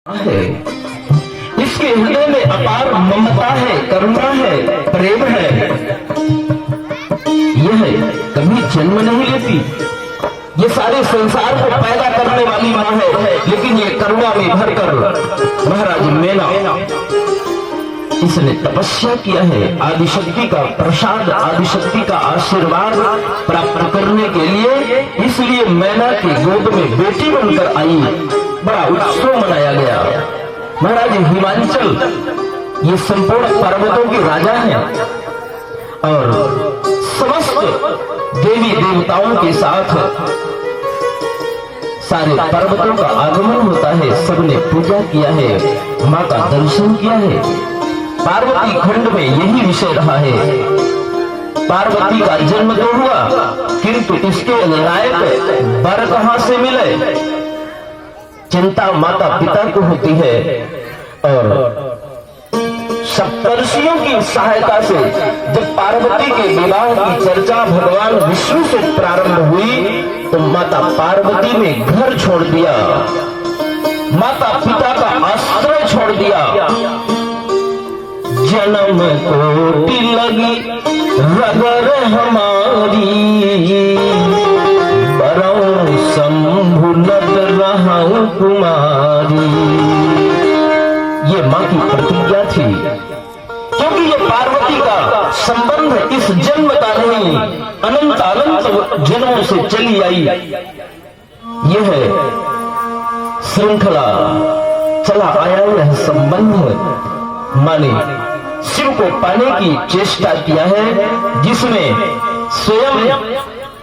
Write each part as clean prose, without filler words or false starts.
है। इसके हृदय में अपार ममता है, करुणा है, प्रेम है। यह कभी जन्म नहीं लेती। ये सारे संसार को पैदा करने वाली मां है, लेकिन ये करुणा में भरकर महाराज मेना इसने तपस्या किया है। आदिशक्ति का प्रसाद, आदिशक्ति का आशीर्वाद प्राप्त करने के लिए, इसलिए मैना की गोद में बेटी बनकर आई। बड़ा उत्सव मनाया गया। महाराज हिमांचल ये संपूर्ण पर्वतों के राजा हैं और समस्त देवी देवताओं के साथ सारे पर्वतों का आगमन होता है। सबने पूजा किया है, मां का दर्शन किया है। पार्वती खंड में यही विषय रहा है। पार्वती का जन्म तो हुआ, किंतु इसके लायक वर कहां से मिले, चिंता माता पिता को होती है। और सप्तर्षियों की सहायता से जब पार्वती के विवाह की चर्चा भगवान विष्णु से प्रारंभ हुई, तो माता पार्वती ने घर छोड़ दिया, माता पिता का आश्रय छोड़ दिया। जन्म कोटि लगी रगर हमारी, बरौ शंभु नद रहूं कुमारी। ये मां की प्रतिज्ञा थी, क्योंकि ये पार्वती का संबंध इस जन्म का नहीं, अनंत अनंत जन्मों से चली आई। यह श्रृंखला चला आया यह संबंध माने शिव को पाने की चेष्टा किया है, जिसमें स्वयं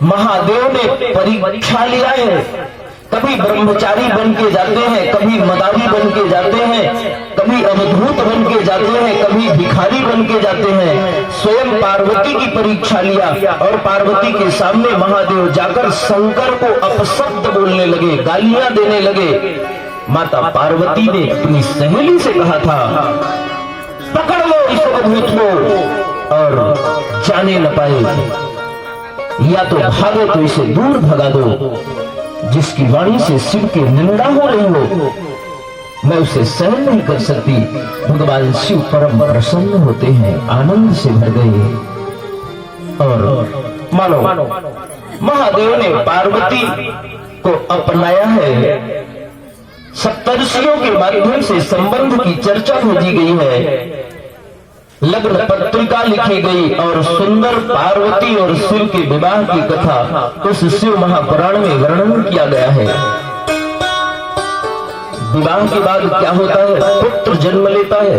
महादेव ने परीक्षा लिया है। कभी ब्रह्मचारी बन के जाते हैं, कभी मदारी बन के जाते हैं, कभी अवधूत बन के जाते हैं, कभी भिखारी बन के जाते हैं। स्वयं पार्वती की परीक्षा लिया और पार्वती के सामने महादेव जाकर शंकर को अपशब्द बोलने लगे, गालियां देने लगे। माता पार्वती ने अपनी सहेली से कहा था, पकड़ लो इस अवधूत को और जाने न पाए, या तो भागो तो इसे दूर भगा दो। जिसकी वाणी से शिव की निंदा हो रही हो, मैं उसे सहन नहीं कर सकती। भगवान शिव परम प्रसन्न होते हैं, आनंद से भर गए। और मानो महादेव ने पार्वती को अपनाया है। सप्तर्षियों के माध्यम से संबंध की चर्चा भेजी गई है, लग्न पत्रिका लिखी गई और सुंदर पार्वती और शिव के विवाह की कथा उस शिव महापुराण में वर्णन किया गया है। विवाह के बाद क्या होता है, पुत्र जन्म लेता है,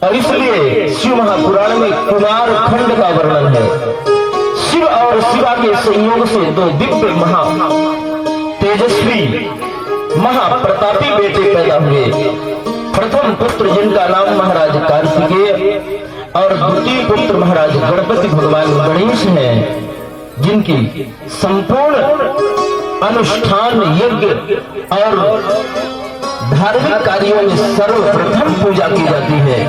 और इसलिए शिव महापुराण में कुमार खंड का वर्णन है। शिव और शिवा के संयोग से दो दिव्य महा तेजस्वी महाप्रतापी बेटे पैदा हुए। प्रथम पुत्र जिनका नाम महाराज कार्तिकेय और द्वितीय पुत्र महाराज गणपति भगवान गणेश हैं, जिनकी संपूर्ण अनुष्ठान यज्ञ और धार्मिक कार्यों में सर्वप्रथम पूजा की जाती है।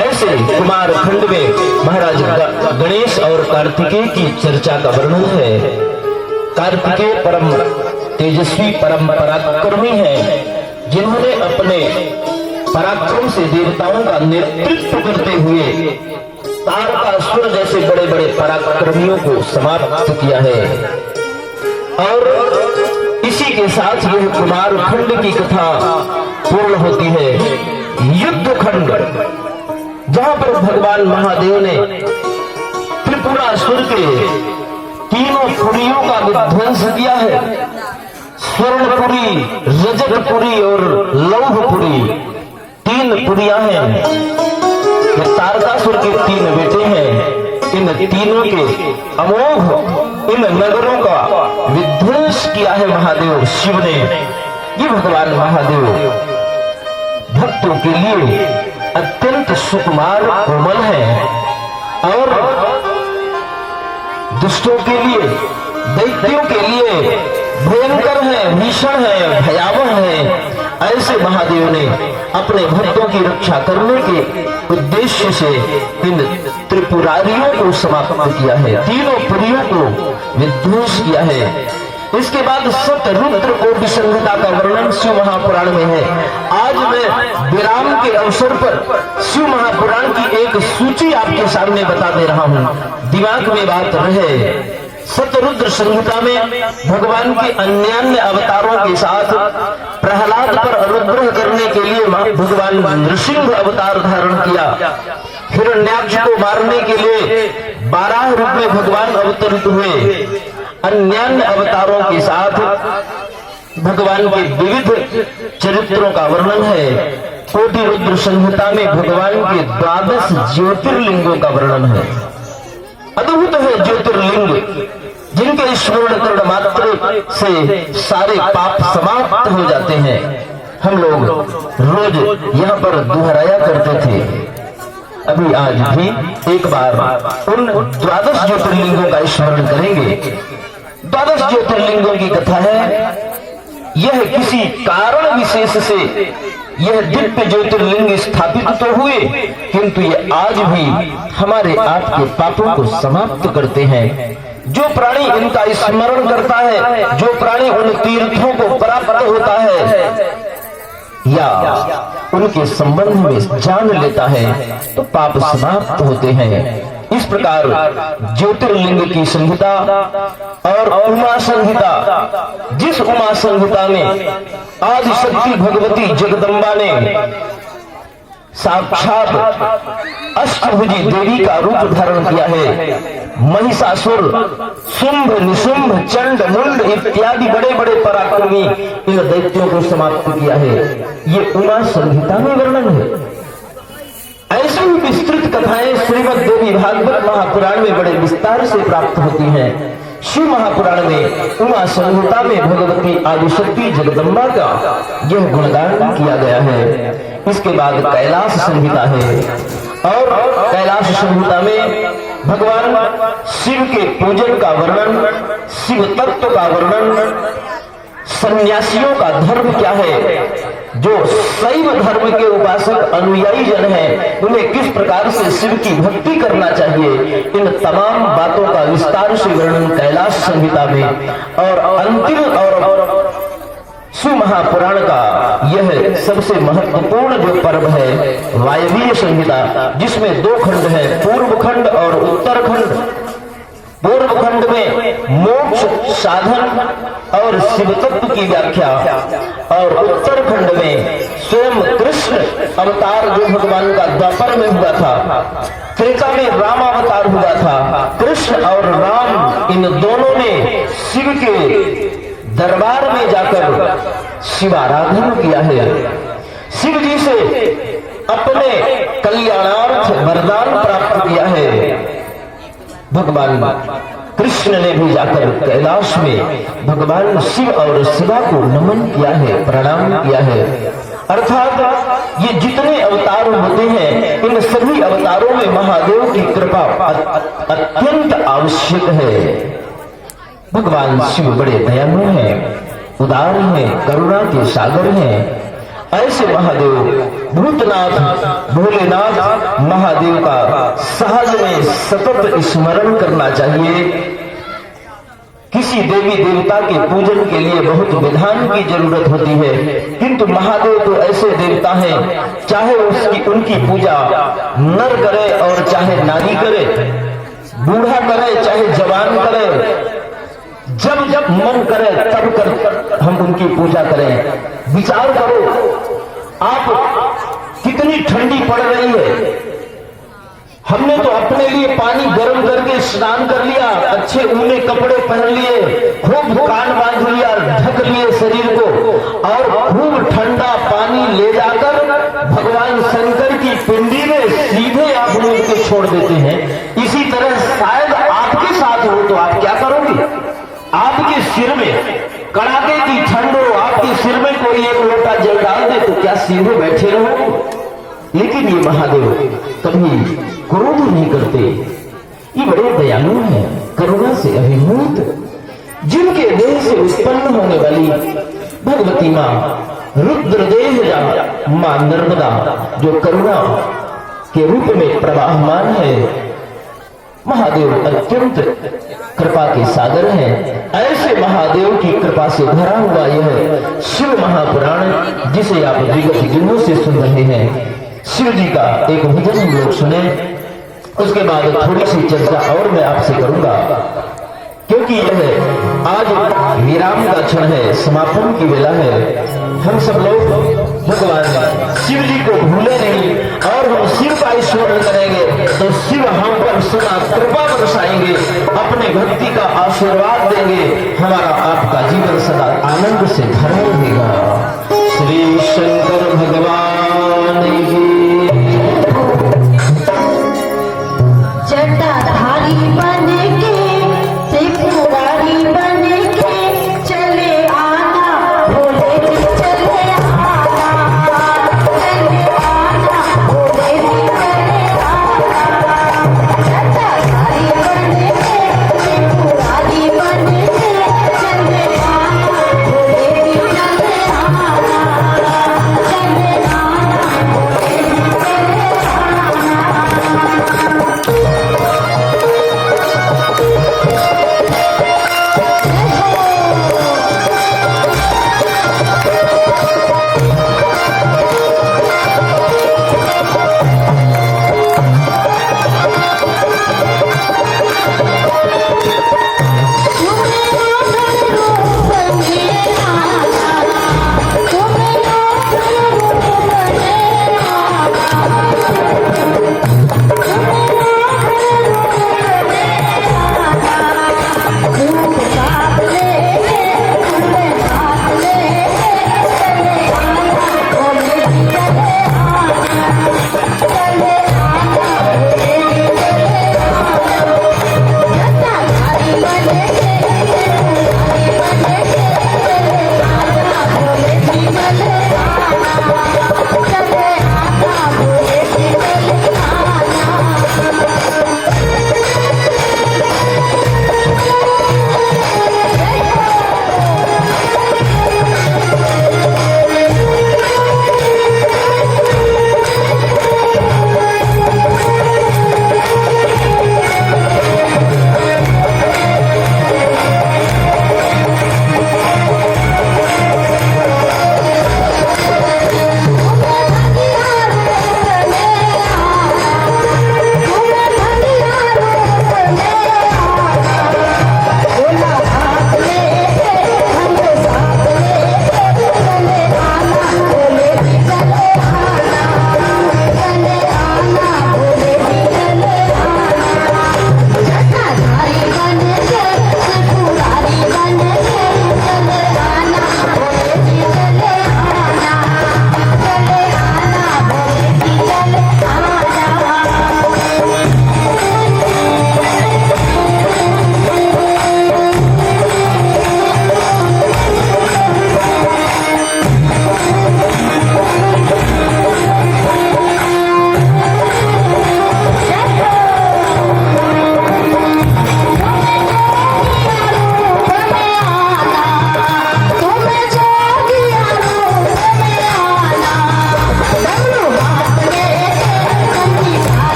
ऐसे कुमार खंड में महाराज गणेश और कार्तिकेय की चर्चा का वर्णन है। कार्तिकेय परम तेजस्वी परम पराक्रमी है, जिन्होंने अपने पराक्रम से देवताओं का नेतृत्व करते हुए तारकासुर जैसे बड़े बड़े पराक्रमियों को समाप्त किया है। और इसी के साथ यह कुमार खंड की कथा पूर्ण होती है। युद्ध खंड, जहां पर भगवान महादेव ने त्रिपुरासुर के तीनों पुरियों का विध्वंस किया है। स्वर्णपुरी, रजतपुरी और लौहपुरी, तीन पुरियां हैं। ये तारकासुर के तीन बेटे हैं। इन तीनों के अमोघ इन नगरों का विध्वंस किया है महादेव शिव ने। ये भगवान महादेव भक्तों के लिए अत्यंत सुकुमार कोमल है और दुष्टों के लिए, दैत्यों के लिए भयंकर है, भीषण है, भयावह है। ऐसे महादेव ने अपने भक्तों की रक्षा करने के उद्देश्य से इन त्रिपुरारियों को समाप्त किया है, तीनों पुरियों को विध्वंस किया है। इसके बाद सतरुद्र कोटि संहिता का वर्णन शिव महापुराण में है। आज मैं विराम के अवसर पर शिव महापुराण की एक सूची आपके सामने बता दे रहा हूं, दिमाग में बात रहे। सतरुद्र संहिता में भगवान के अन्य अवतारों के साथ प्रहलाद पर अनुग्रह करने के लिए भगवान नृसिंह अवतार धारण किया। हिरण्याक्ष को मारने के लिए 12 रूप में भगवान अवतरित हुए। अन्य अवतारों के साथ भगवान के विविध चरित्रों का वर्णन है। कोटि रुद्र संहिता में भगवान के 12 ज्योतिर्लिंगों का वर्णन है। अद्भुत है ज्योतिर्लिंग, जिनके स्मरण करण मात्र से सारे पाप समाप्त हो जाते हैं। हम लोग रोज यहाँ पर दोहराया करते थे, अभी आज भी एक बार उन 12 ज्योतिर्लिंगों का स्मरण करेंगे। 12 ज्योतिर्लिंगों की कथा है। यह किसी कारण विशेष से यह दिव्य ज्योतिर्लिंग स्थापित तो हुए, किंतु ये आज भी हमारे आपके पापों को समाप्त करते हैं। जो प्राणी इनका स्मरण करता है, जो प्राणी उन तीर्थों को प्राप्त होता है या उनके संबंध में जान लेता है, तो पाप समाप्त होते हैं। इस प्रकार ज्योतिर्लिंग की संहिता और उमा संहिता, जिस उमा संहिता में आदि शक्ति भगवती जगदम्बा ने साक्षात अष्टभुजी देवी का रूप धारण किया है। महिषासुर, शुंभ, निशुंभ, चंड, मुंड इत्यादि बड़े बड़े पराक्रमी इन दैत्यों को समाप्त किया है। ये उमा संहिता में वर्णन है। ऐसी ही विस्तृत कथाएं श्रीमद् देवी भागवत महापुराण में बड़े विस्तार से प्राप्त होती हैं। शिव महापुराण में उमा संहिता में भगवती आदिशक्ति जगदम्बा का यह गुणगान किया गया है। इसके बाद कैलाश संहिता है और कैलाश संहिता में भगवान शिव के पूजन का वर्णन, शिव तत्व का वर्णन, सन्यासियों का धर्म क्या है, जो शैव धर्म के उपासक अनुयायी जन हैं उन्हें किस प्रकार से शिव की भक्ति करना चाहिए, इन तमाम बातों का विस्तार से वर्णन कैलाश संहिता में। और अंतिम और शिव महापुराण का यह सबसे महत्वपूर्ण जो पर्व है वायवीय संहिता, जिसमें 2 खंड हैं, पूर्व खंड और उत्तर खंड। पूर्व खंड में मोक्ष साधन और शिव तत्व की व्याख्या, और उत्तर खंड में स्वयं कृष्ण अवतार जो भगवान का द्वापर में हुआ था, त्रेता में राम अवतार हुआ था। कृष्ण और राम इन दोनों ने शिव के दरबार में जाकर शिवाराधन किया है। शिव जी से अपने कल्याणार्थ वरदान प्राप्त किया है। भगवान कृष्ण ने भी जाकर कैलाश में भगवान शिव और शिवा को नमन किया है, प्रणाम किया है। अर्थात ये जितने अवतार होते हैं, इन सभी अवतारों में महादेव की कृपा अत्यंत आवश्यक है। भगवान शिव बड़े दयालु हैं, उदार हैं, करुणा के सागर हैं। ऐसे महादेव भूतनाथ भोलेनाथ महादेव का सहज में सतत स्मरण करना चाहिए। किसी देवी देवता के पूजन के लिए बहुत विधान की जरूरत होती है, किंतु महादेव तो ऐसे देवता हैं, चाहे उनकी पूजा नर करे और चाहे नारी करे, बूढ़ा करे चाहे जवान करे, जब जब मन करे तब कर हम उनकी पूजा करें। विचार करो, आप कितनी ठंडी पड़ रही है, हमने तो अपने लिए पानी गर्म करके स्नान कर लिया, अच्छे ऊने कपड़े पहन लिए, खूब कान बांध लिया, ढक लिए शरीर को, और खूब ठंडा पानी ले जाकर भगवान शंकर की पिंडी में सीधे आप लोग के छोड़ देते हैं। इसी तरह शायद आपके साथ हो तो आप क्या करोगे? आपके सिर में कड़ाके की ठंड हो, आपके सिर में कोई एक लोटा जल डाल दे तो क्या सीधे बैठे रहो? लेकिन ये महादेव कभी क्रोध नहीं करते, ये बड़े दयालु हैं, करुणा से अभिभूत। जिनके देह से उत्पन्न होने वाली भगवती मां रुद्रदेह मां नर्मदा, जो करुणा के रूप में प्रवाहमान है, महादेव अत्यंत कृपा के सागर हैं। ऐसे महादेव की कृपा से भरा हुआ यह शिव महापुराण जिसे आप विगत दिनों से सुन रहे हैं, शिव जी का एक भजन हम लोग सुने, उसके बाद थोड़ी सी चर्चा और मैं आपसे करूंगा, क्योंकि यह आज विराम का क्षण है, समापन की वेला है। हम सब लोग भगवान शिव जी को भूले नहीं और हम शिव का स्मरण करेंगे तो शिव हम पर सदा कृपा बरसाएंगे, अपने भक्ति का आशीर्वाद देंगे, हमारा आपका जीवन सदा आनंद से भरा रहेगा। श्री